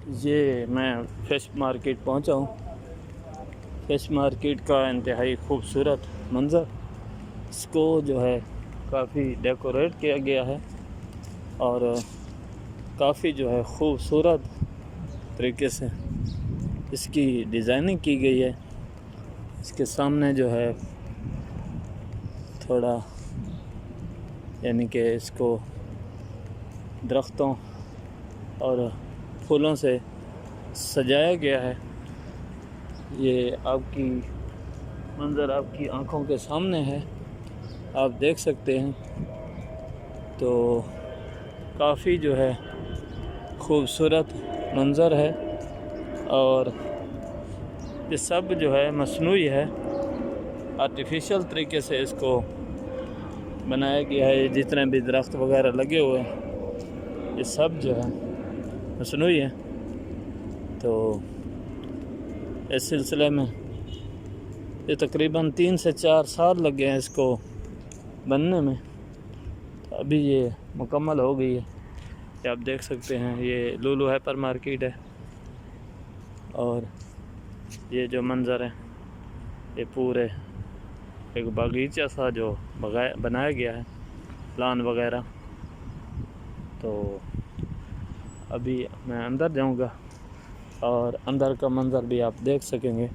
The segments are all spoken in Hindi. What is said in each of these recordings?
ये मैं फ़िश मार्केट पहुंचा हूँ। फ़िश मार्केट का इंतहाई खूबसूरत मंज़र, इसको जो है काफ़ी डेकोरेट किया गया है और काफ़ी जो है खूबसूरत तरीके से इसकी डिज़ाइनिंग की गई है। इसके सामने जो है थोड़ा यानी कि इसको दरख्तों और फूलों से सजाया गया है। ये आपकी मंज़र आपकी आंखों के सामने है, आप देख सकते हैं। तो काफ़ी जो है खूबसूरत मंज़र है और ये सब जो है मसनूई है, आर्टिफिशियल तरीके से इसको बनाया गया है। जितने भी दरख्त वगैरह लगे हुए हैं ये सब जो है मसनूई है। तो इस सिलसिले में ये तकरीबन 3 से 4 साल लगे हैं इसको बनने में। तो अभी ये मुकम्मल हो गई है। ये आप देख सकते हैं, ये लुलु हाइपर मार्केट है और ये जो मंज़र है ये पूरे एक बागीचा सा जो बनाया गया है, प्लान वगैरह। तो अभी मैं अंदर जाऊंगा और अंदर का मंज़र भी आप देख सकेंगे।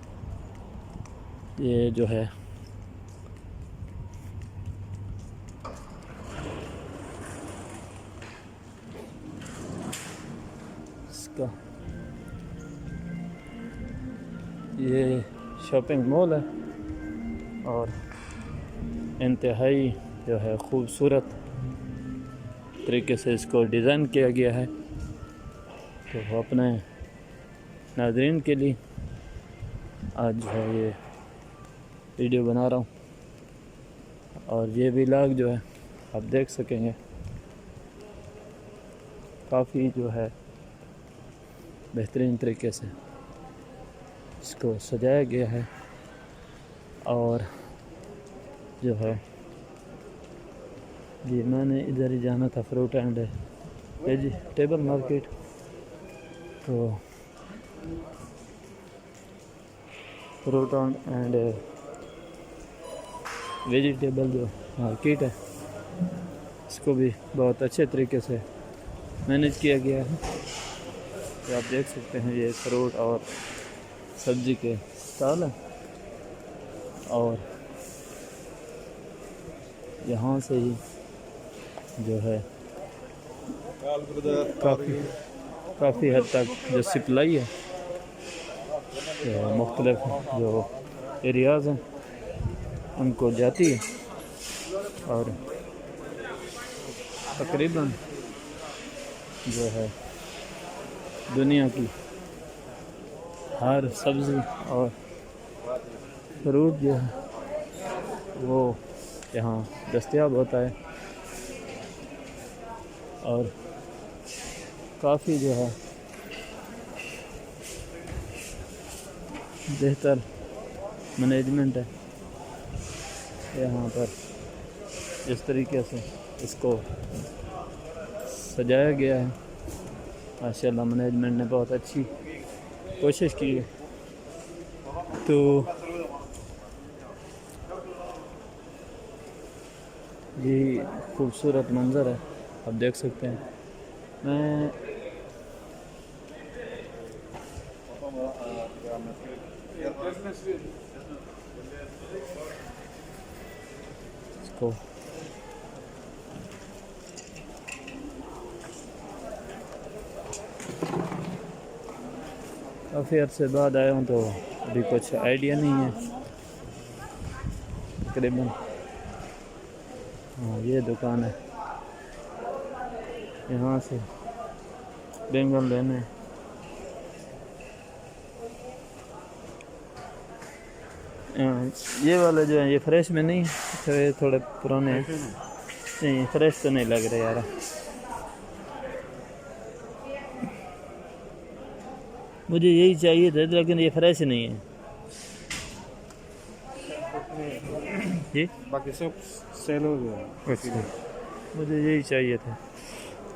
ये जो है इसका ये शॉपिंग मॉल है और इंतहाई जो है खूबसूरत तरीके से इसको डिज़ाइन किया गया है। तो अपने नाज़रीन के लिए आज जो है ये वीडियो बना रहा हूँ और ये व्लॉग जो है आप देख सकेंगे। काफ़ी जो है बेहतरीन तरीके से इसको सजाया गया है और जो है जी मैंने इधर ही जाना था, फ्रूट एंड वेजिटेबल मार्केट। तो फ्रूट एंड वेजिटेबल जो मार्केट है इसको भी बहुत अच्छे तरीके से मैनेज किया गया है। तो आप देख सकते हैं ये फ्रूट और सब्ज़ी के स्टॉल हैं और यहाँ से ही जो है काफ़ी हद तक जो सप्लाई है तो मुख्तलिफ जो एरियाज़ हैं उनको जाती है और तकरीबन जो है दुनिया की हर सब्ज़ी और फ्रूट जो है वो यहाँ दस्तयाब होता है और काफ़ी जो है बेहतर मैनेजमेंट है यहाँ पर। जिस तरीके से इसको सजाया गया है माशाल्लाह, मैनेजमेंट ने बहुत अच्छी कोशिश की है। तो ये खूबसूरत मंज़र है, आप देख सकते हैं। मैं इसको काफ़ी अर्से बाद आया हूँ तो अभी कुछ आइडिया नहीं है तकरीबन। हाँ ये दुकान है, यहाँ से बैंगन लेने ये वाले जो है ये फ्रेश में नहीं, तो ये थोड़े पुराने हैं। नहीं फ्रेश तो नहीं लग रहे यार। मुझे यही चाहिए था लेकिन ये फ्रेश नहीं है जी, बाकी सब सेल हो गया। अच्छा मुझे यही चाहिए था।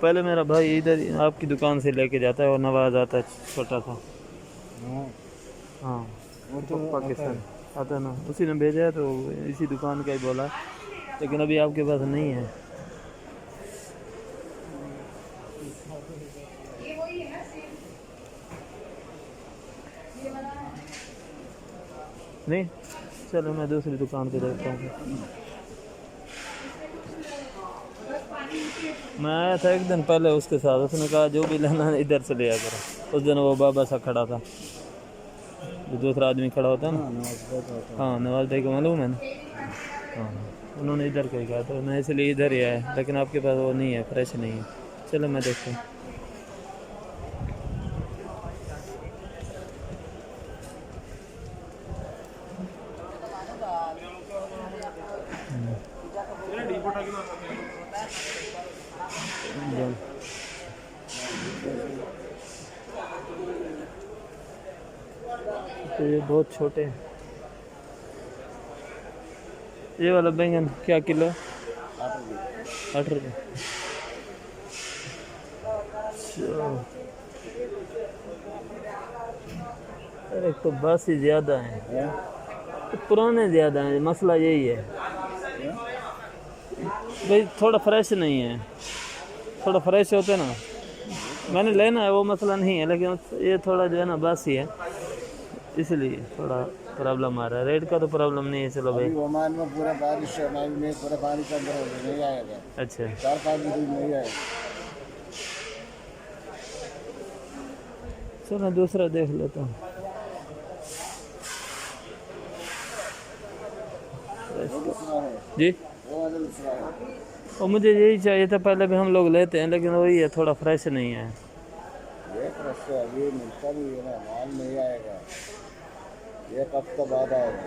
पहले मेरा भाई इधर आपकी दुकान से लेके जाता है और नवाज आता है छोटा सा। हाँ वो तो पाकिस्तान आता है ना, उसी ने भेजा है, तो इसी दुकान का ही बोला है, लेकिन अभी आपके पास नहीं है। नहीं, चलो मैं दूसरी दुकान पे देखता हूँ। मैं आया था एक दिन पहले उसके साथ, उसने कहा जो भी लेना है इधर से लिया करो। उस दिन वो बाबा सा खड़ा था, जो दूसरा आदमी खड़ा होता है ना, हाँ नवाज भाई को मालूम है ना, हाँ उन्होंने इधर का ही कहा, तो मैं इसलिए इधर ही आया, लेकिन आपके पास वो नहीं है, फ्रेश नहीं है। चलो मैं देखता हूँ। तो ये बहुत छोटे हैं। ये वाला बैंगन क्या किलो? 8 रुपये। अरे तो बस ही ज़्यादा है, तो पुराने ज़्यादा हैं, मसला यही है भाई, थोड़ा फ्रेश नहीं है। थोड़ा फ्रेश होते ना, मैंने लेना है वो मसला नहीं है, लेकिन ये थोड़ा जो है ना बासी है, इसलिए थोड़ा प्रॉब्लम आ रहा है। रेट का तो प्रॉब्लम नहीं है। चलो भाई, ओमान में पूरा बारिश में पूरा पानी के अंदर नहीं आएगा। अच्छा 4-5 दिन नहीं आएगा। चलो दूसरा देख लेता हूँ। जी, और मुझे यही चाहिए था, पहले भी हम लोग लेते हैं, लेकिन वही है, थोड़ा फ्रेश नहीं है। ये फ्रेश अभी मिलता नहीं है ना, माल नहीं आएगा, एक हफ्ता बाद आएगा।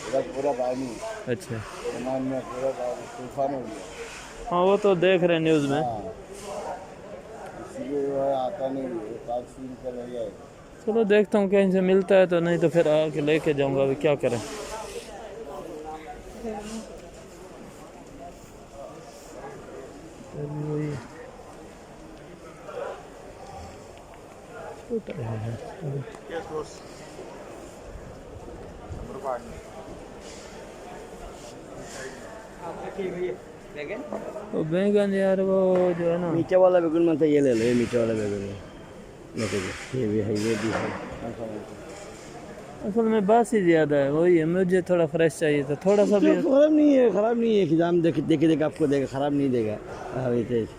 इधर पूरा पानी, अच्छा ओमान में पूरा तूफान हो गया। हाँ, वो तो देख रहे हैं न्यूज़ में। हाँ, इसलिए वो आता नहीं है, 5 दिन का नहीं आएगा। चलो देखता हूँ कहीं से मिलता है, तो नहीं तो फिर आके लेके जाऊँगा। अभी क्या करें। वही छोटा है। वो बैंगन यार, वो जो है ना, मीठे वाला बैगन बनता है, ये ले लो, ये मीठे वाला बैगन है, ये भी है, ये भी है। असल में बासी ज़्यादा है, वही है, मुझे थोड़ा फ्रेश चाहिए था, थोड़ा सा भी। खराब नहीं है, खराब नहीं है, खिजाम देख देख आपको देगा, खराब नहीं देगा।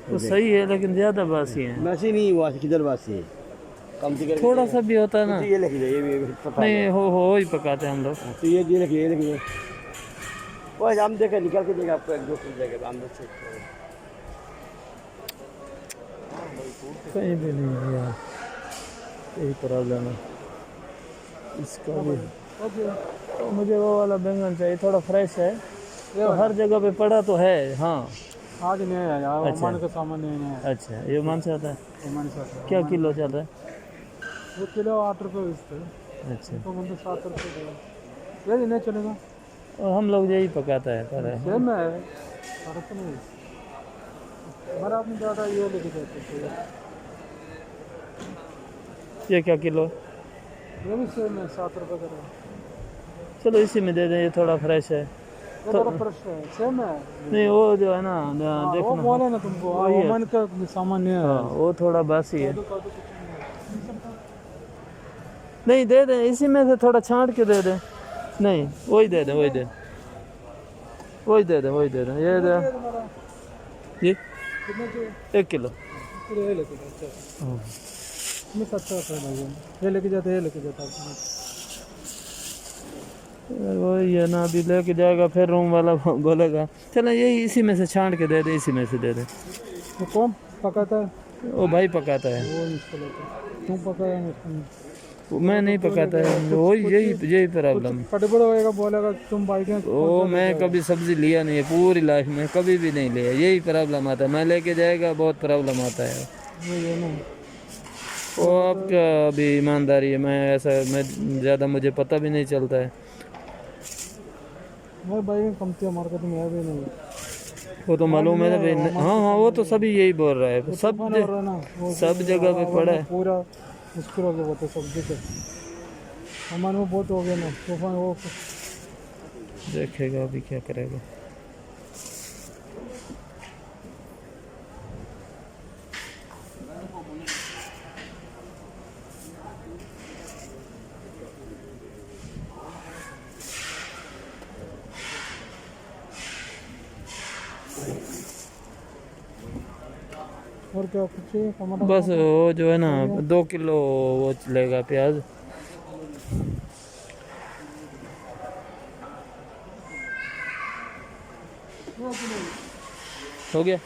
वो सही है, लेकिन ज़्यादा बासी है। बासी नहीं हुआ, किधर बासी है, कम से कम थोड़ा सा भी होता है ना। ये लिख दे, ये भी पता नहीं, हो ही पकाते हैं हम लोग। तो ये लिख, ये लिख दे, वो आम देगा, निकाल के देगा आपको, 1-2 देगा आम देख सकते हो। कहीं भी नहीं है यार, यही प्रॉब्लम है इसका भी। तो मुझे वो वाला बैंगन चाहिए, थोड़ा फ्रेश है, तो हर जगह पे पड़ा तो है। हाँ आज नहीं है यार, ओमान का सामान नहीं है। अच्छा, ये ओमान से आता है। ओमान से आता है। क्या किलो चल रहा है? वो किलो 8 रुपये बेचते हैं। अच्छा, तो हम तो 7 रुपये ये नहीं चलेगा। और हम लोग यही पकाता है पर सेम है, फर्क नहीं। हमारा आपने ज़्यादा ये लेके जाते थे। ये क्या किलो? ये भी सेम है, 7 रुपये का है। चलो इसी में दे दें, ये थोड़ा फ्रेश है। ये थोड़ा फ्रेश है, सेम है। नहीं, वो जो है ना, वो देखना, बोले ना तुमको, ओमान का सामान नहीं है। हाँ वो थोड़ा बासी है। नहीं, दे दें, इसी में से थोड़ा छांट के दे दें। नहीं, वही दे दें, वही दे दें। ये दे, जी कितने के 1 किलो। ये लेके जाते हैं। मैं 70 रुपये लगे, ये लेके जाते यार वही है ना, अभी लेके जाएगा, फिर रूम वाला बोलेगा। चलो यही इसी में से छांट के दे दे, इसी में से दे दे। तो कौन पकाता है? वो भाई पकाता है, वो इसको लेते हैं। तुम पकाया नहीं, मैं नहीं पकाता है। वही यही प्रॉब्लम है। फटबड़ होएगा, बोलेगा तुम भाई के। वो मैं कभी सब्जी लिया नहीं है पूरी लाइफ में, कभी भी नहीं लिया। यही प्रॉब्लम आता है, मैं लेके जाएगा बहुत प्रॉब्लम आता है। ये ना वो आपका अभी ईमानदारी है, मैं ज़्यादा मुझे पता भी नहीं चलता है। मैं भाई कम से मार्केट में है भी नहीं। वो तो मालूम है ना भाई। हाँ हाँ, वो तो सभी यही बोल रहा है, सब तूफान हो रहा है ना, वो सब जगह पे पड़ा है। पूरा मुश्किल हो गया वो तो सब जगह। हमारे में बहुत हो गया ना तूफान वो। देखेगा अभी क्या करेगा। और क्या कुछ चाहिए टमाटर? बस वो जो है ना 2 किलो वो चलेगा प्याज। हो गया।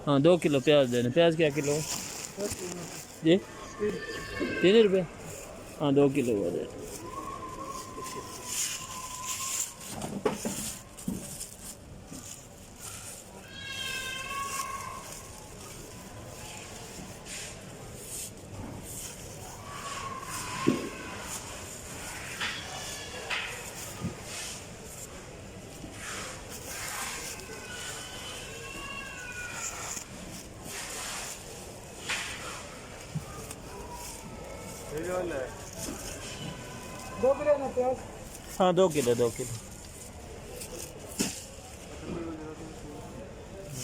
हाँ 2 किलो प्याज देने। प्याज क्या किलो जी? 3 रुपये। हाँ 2 किलो वो दे। दो किलो ना प्याज। हाँ 2 किलो 2 किलो।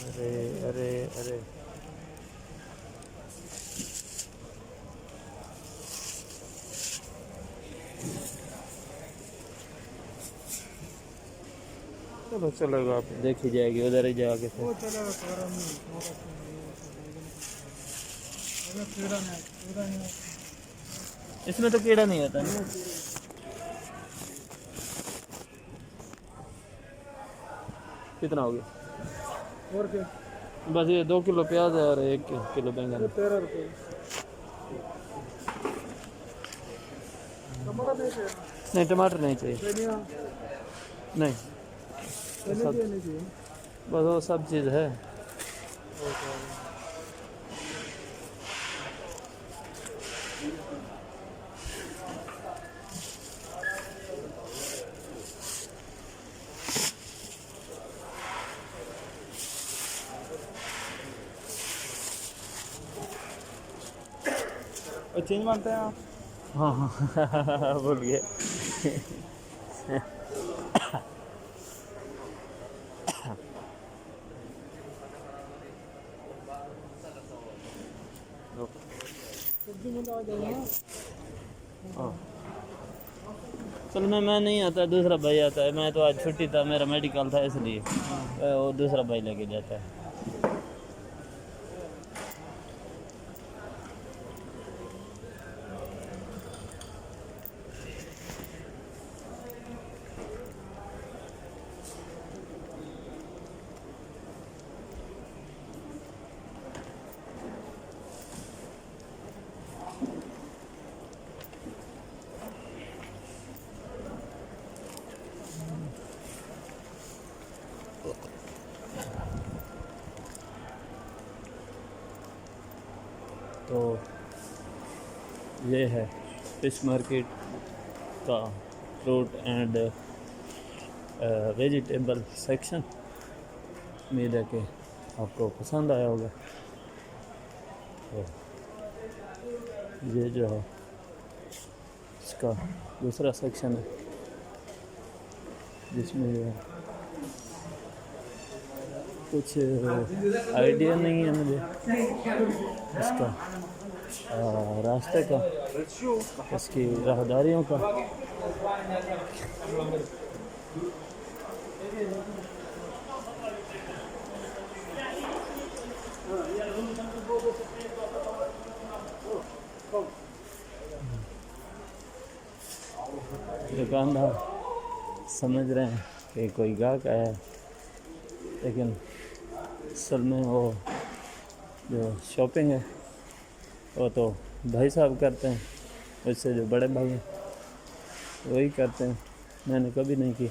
अरे अरे अरे चलो चलेगा, आप देखी जाएगी उधर ही जाके फिर। वो चलेगा सारा नहीं कीड़ा नहीं। इसमें तो कीड़ा नहीं होता ना। कितना हो गया? और क्या? बस ये 2 किलो प्याज है और 1 किलो बैंगन। 13 रुपये। टमाटर नहीं चाहिए? नहीं टमाटर नहीं चाहिए। धनिया नहीं नहीं चाहिए। बस वो सब चीज़ है। और चेंज मानते हैं आप? हाँ हाँ भूल गए। सब्जी में आ जाएगा ना। हाँ चल मैं नहीं आता, दूसरा भाई आता है। मैं तो आज छुट्टी था, मेरा मेडिकल था इसलिए वो दूसरा भाई लेके जाता है। तो ये है फिश मार्केट का फ्रूट एंड वेजिटेबल सेक्शन। उम्मीद है कि आपको पसंद आया होगा। तो ये जो है इसका दूसरा सेक्शन है जिसमें जो है कुछ आइडिया नहीं है मुझे इसका रास्ते का, इसकी राहदारियों का। दुकानदार समझ रहे हैं कि कोई गाहक आया है, लेकिन असल में वो जो शॉपिंग है वो तो भाई साहब करते हैं, उससे जो बड़े भाई हैं वही करते हैं। मैंने कभी नहीं की।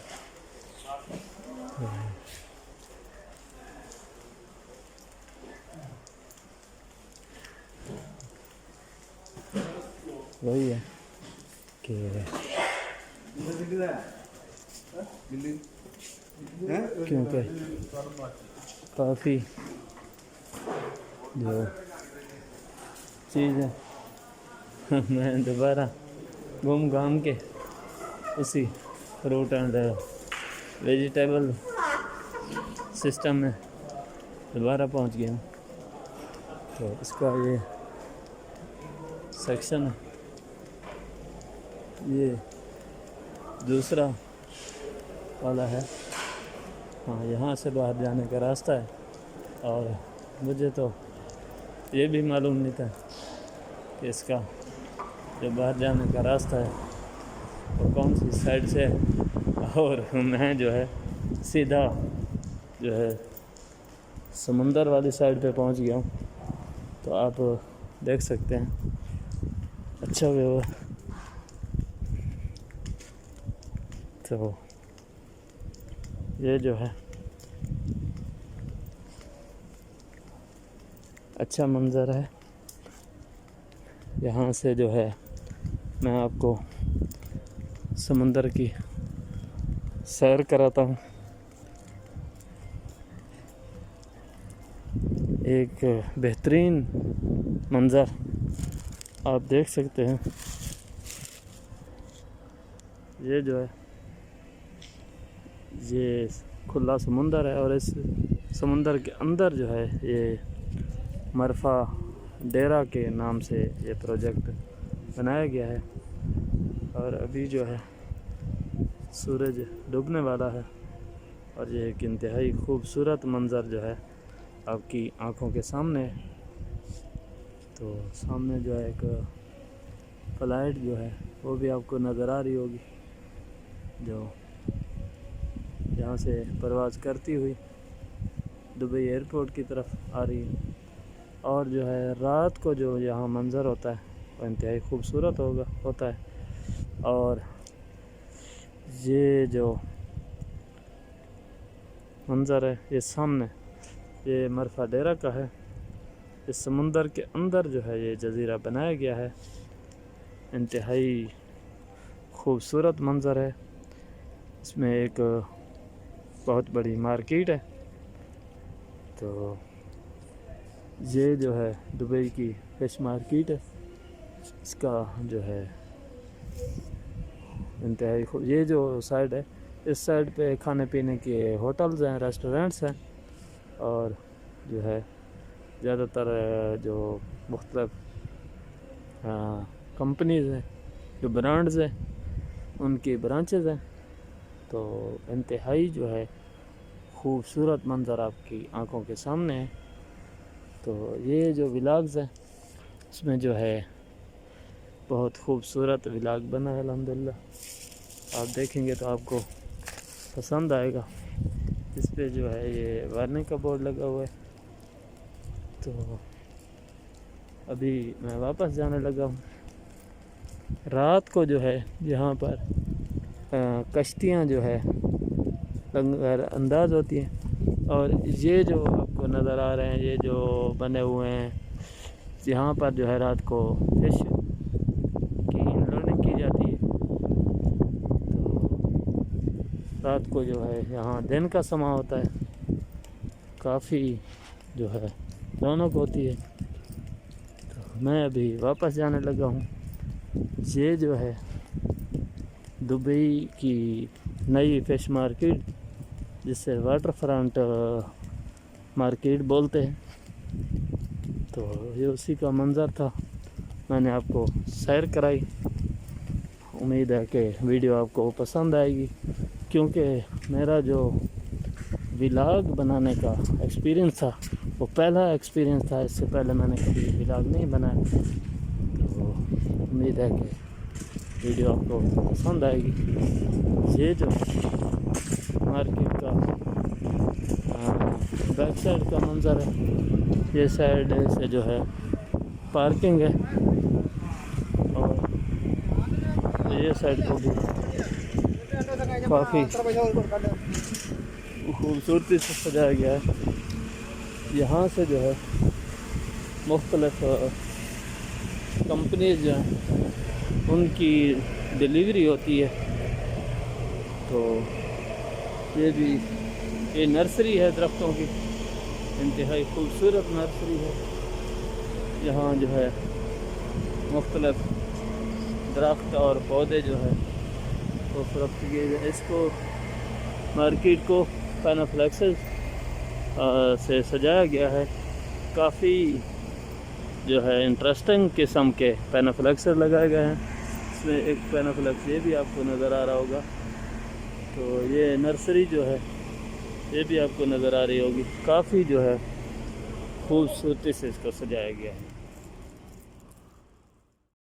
वही है कि क्योंकि काफ़ी जो चीज़ है मैं दोबारा घूम घाम के उसी फ्रूट एंड वेजिटेबल सिस्टम में दोबारा पहुंच गया हूँ। तो इसका ये सेक्शन है, ये दूसरा वाला है। हाँ, यहाँ से बाहर जाने का रास्ता है और मुझे तो ये भी मालूम नहीं था कि इसका जो बाहर जाने का रास्ता है वो कौन सी साइड से है। और मैं जो है सीधा जो है समुंदर वाली साइड पे पहुंच गया हूँ। तो आप देख सकते हैं अच्छा व्यू है। तो ये जो है अच्छा मंज़र है। यहाँ से जो है मैं आपको समुंदर की सैर कराता हूँ। एक बेहतरीन मंज़र आप देख सकते हैं। ये जो है ये खुला समुंदर है और इस समुंदर के अंदर जो है ये मरफा डेरा के नाम से ये प्रोजेक्ट बनाया गया है। और अभी जो है सूरज डूबने वाला है और ये एक इंतहाई खूबसूरत मंज़र जो है आपकी आंखों के सामने है। तो सामने जो है एक फ्लाइट जो है वो भी आपको नज़र आ रही होगी, जो यहाँ से परवाज़ करती हुई दुबई एयरपोर्ट की तरफ आ रही है। और जो है रात को जो यहाँ मंज़र होता है वो इंतहाई खूबसूरत होता है। और ये जो मंज़र है ये सामने ये मरफा डेरा का है। इस समुंदर के अंदर जो है ये जज़ीरा बनाया गया है। इंतहाई खूबसूरत मंज़र है। इसमें एक बहुत बड़ी मार्केट है। तो ये जो है दुबई की फिश मार्केट है। इसका जो है इंतहाई ये जो साइड है इस साइड पे खाने पीने के होटल्स हैं, रेस्टोरेंट्स हैं और जो है ज़्यादातर जो मुख्तलिफ कंपनीज़ हैं, जो ब्रांड्स हैं, उनकी ब्रांचेज़ हैं। तो इंतहाई जो है खूबसूरत मंज़र आपकी आंखों के सामने है। तो ये जो व्लॉग्स हैं उसमें जो है बहुत खूबसूरत व्लॉग बना है अल्हम्दुलिल्लाह। आप देखेंगे तो आपको पसंद आएगा। इस पे जो है ये वार्निंग का बोर्ड लगा हुआ है। तो अभी मैं वापस जाने लगा हूँ। रात को जो है यहाँ पर कश्तियाँ जो है अंदाज होती हैं। और ये जो आपको नज़र आ रहे हैं ये जो बने हुए हैं यहाँ पर जो है रात को फिश की लर्निंग की जाती है। तो रात को जो है यहाँ दिन का समा होता है, काफ़ी जो है रौनक होती है। तो मैं अभी वापस जाने लगा हूँ। ये जो है दुबई की नई फिश मार्केट, जिसे वाटर फ्रंट मार्केट बोलते हैं। तो ये उसी का मंज़र था, मैंने आपको सैर कराई। उम्मीद है कि वीडियो आपको पसंद आएगी, क्योंकि मेरा जो व्लॉग बनाने का एक्सपीरियंस था वो पहला एक्सपीरियंस था। इससे पहले मैंने कभी व्लॉग नहीं बनाया। तो उम्मीद है कि वीडियो आपको पसंद आएगी। ये जो मार्केट का बैक साइड का मंज़र है, ये साइड से जो है पार्किंग है और ये साइड को भी काफ़ी खूबसूरती से सजाया गया है। यहाँ से जो है मुख्तलिफ कंपनीज जो हैं उनकी डिलीवरी होती है। तो ये नर्सरी है दरख्तों की, इंतहाई खूबसूरत नर्सरी है। यहाँ जो है मुख्तलिफ दरख्त और पौधे जो है वो फरोख्त किए गए। इसको मार्केट को पैनाफ्लेक्सेस से सजाया गया है। काफ़ी जो है इंटरेस्टिंग किस्म के पैनाफ्लेक्सेस लगाए गए हैं। इसमें एक पैनाफ्लेक्स ये भी आपको नज़र आ रहा होगा। तो ये नर्सरी जो है ये भी आपको नज़र आ रही होगी। काफ़ी जो है खूबसूरती से इसको सजाया गया है।